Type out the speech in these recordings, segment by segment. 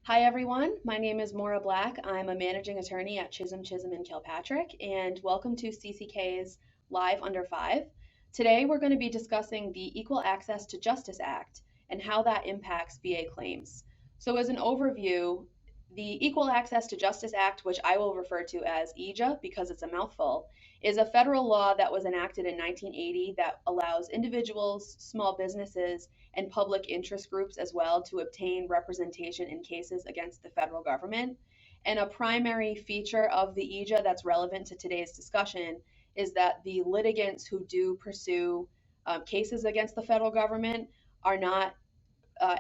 Hi everyone, my name is Maura Black. I'm a managing attorney at Chisholm and Kilpatrick, and welcome to CCK's Live Under 5. Today we're going to be discussing the Equal Access to Justice Act and how that impacts VA claims. So as an overview, the Equal Access to Justice Act, which I will refer to as EAJA because it's a mouthful, is a federal law that was enacted in 1980 that allows individuals, small businesses, and public interest groups as well to obtain representation in cases against the federal government. And a primary feature of the EAJA that's relevant to today's discussion is that the litigants who do pursue cases against the federal government are not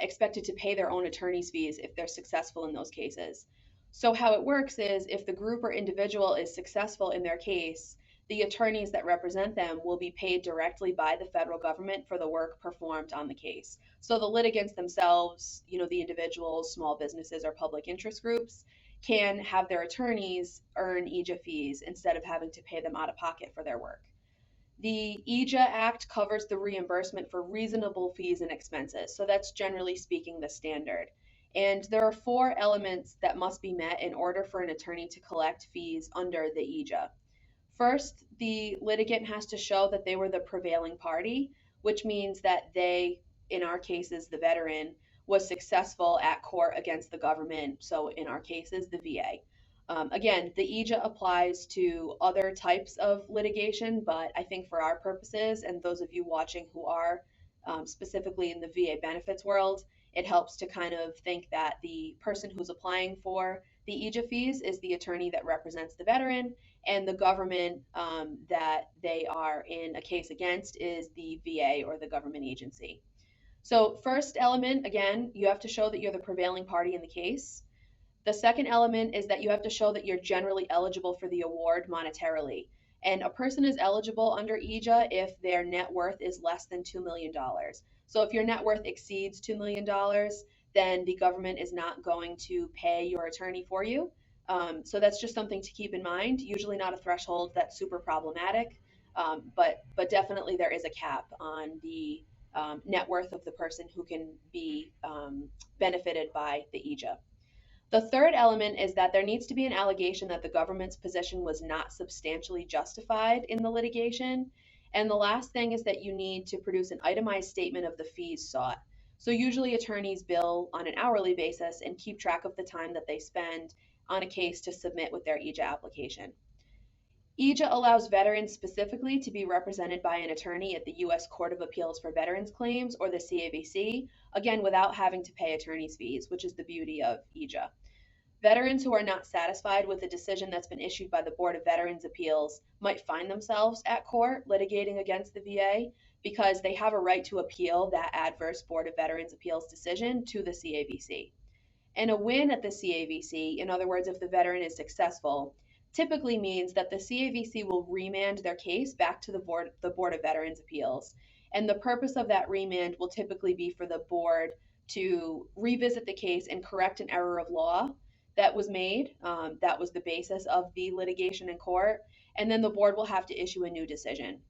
expected to pay their own attorney's fees if they're successful in those cases. So, how it works is if the group or individual is successful in their case, the attorneys that represent them will be paid directly by the federal government for the work performed on the case. So, the litigants themselves, the individuals, small businesses, or public interest groups, can have their attorneys earn EAJA fees instead of having to pay them out of pocket for their work. The EAJA Act covers the reimbursement for reasonable fees and expenses, so that's generally speaking the standard. And there are four elements that must be met in order for an attorney to collect fees under the EAJA. First, the litigant has to show that they were the prevailing party, which means that they, in our cases, the veteran, was successful at court against the government, so in our cases, the VA. Again, the EAJA applies to other types of litigation, but I think for our purposes and those of you watching who are specifically in the VA benefits world, it helps to kind of think that the person who's applying for the EAJA fees is the attorney that represents the veteran, and the government that they are in a case against is the VA or the government agency. So, first element, again, you have to show that you're the prevailing party in the case. The second element is that you have to show that you're generally eligible for the award monetarily. And a person is eligible under EAJA if their net worth is less than $2 million. So if your net worth exceeds $2 million, then the government is not going to pay your attorney for you. So that's just something to keep in mind. Usually not a threshold that's super problematic, but definitely there is a cap on the net worth of the person who can be benefited by the EAJA. The third element is that there needs to be an allegation that the government's position was not substantially justified in the litigation. And the last thing is that you need to produce an itemized statement of the fees sought. So usually attorneys bill on an hourly basis and keep track of the time that they spend on a case to submit with their EAJA application. EAJA allows veterans specifically to be represented by an attorney at the U.S. Court of Appeals for Veterans Claims, or the CAVC, again, without having to pay attorney's fees, which is the beauty of EAJA. Veterans who are not satisfied with the decision that's been issued by the Board of Veterans Appeals might find themselves at court litigating against the VA because they have a right to appeal that adverse Board of Veterans Appeals decision to the CAVC. And a win at the CAVC, in other words, if the veteran is successful, typically means that the CAVC will remand their case back to the Board of Veterans Appeals. And the purpose of that remand will typically be for the board to revisit the case and correct an error of law that was made. That was the basis of the litigation in court. And then the board will have to issue a new decision.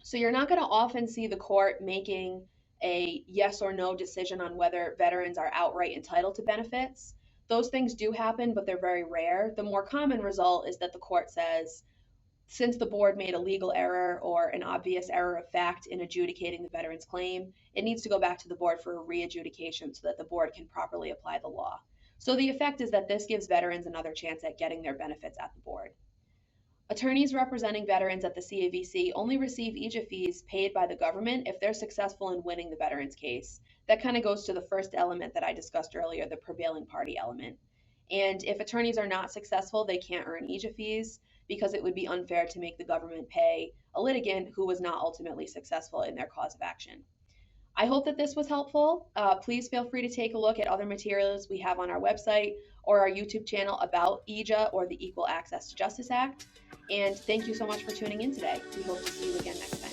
So you're not going to often see the court making a yes or no decision on whether veterans are outright entitled to benefits. Those things do happen, but they're very rare. The more common result is that the court says, since the board made a legal error or an obvious error of fact in adjudicating the veteran's claim, it needs to go back to the board for a re-adjudication so that the board can properly apply the law. So the effect is that this gives veterans another chance at getting their benefits at the board. Attorneys representing veterans at the CAVC only receive EAJA fees paid by the government if they're successful in winning the veteran's case. That kind of goes to the first element that I discussed earlier, the prevailing party element. And if attorneys are not successful, they can't earn EAJA fees because it would be unfair to make the government pay a litigant who was not ultimately successful in their cause of action. I hope that this was helpful. Please feel free to take a look at other materials we have on our website or our YouTube channel about EAJA or the Equal Access to Justice Act. And thank you so much for tuning in today. We hope to see you again next time.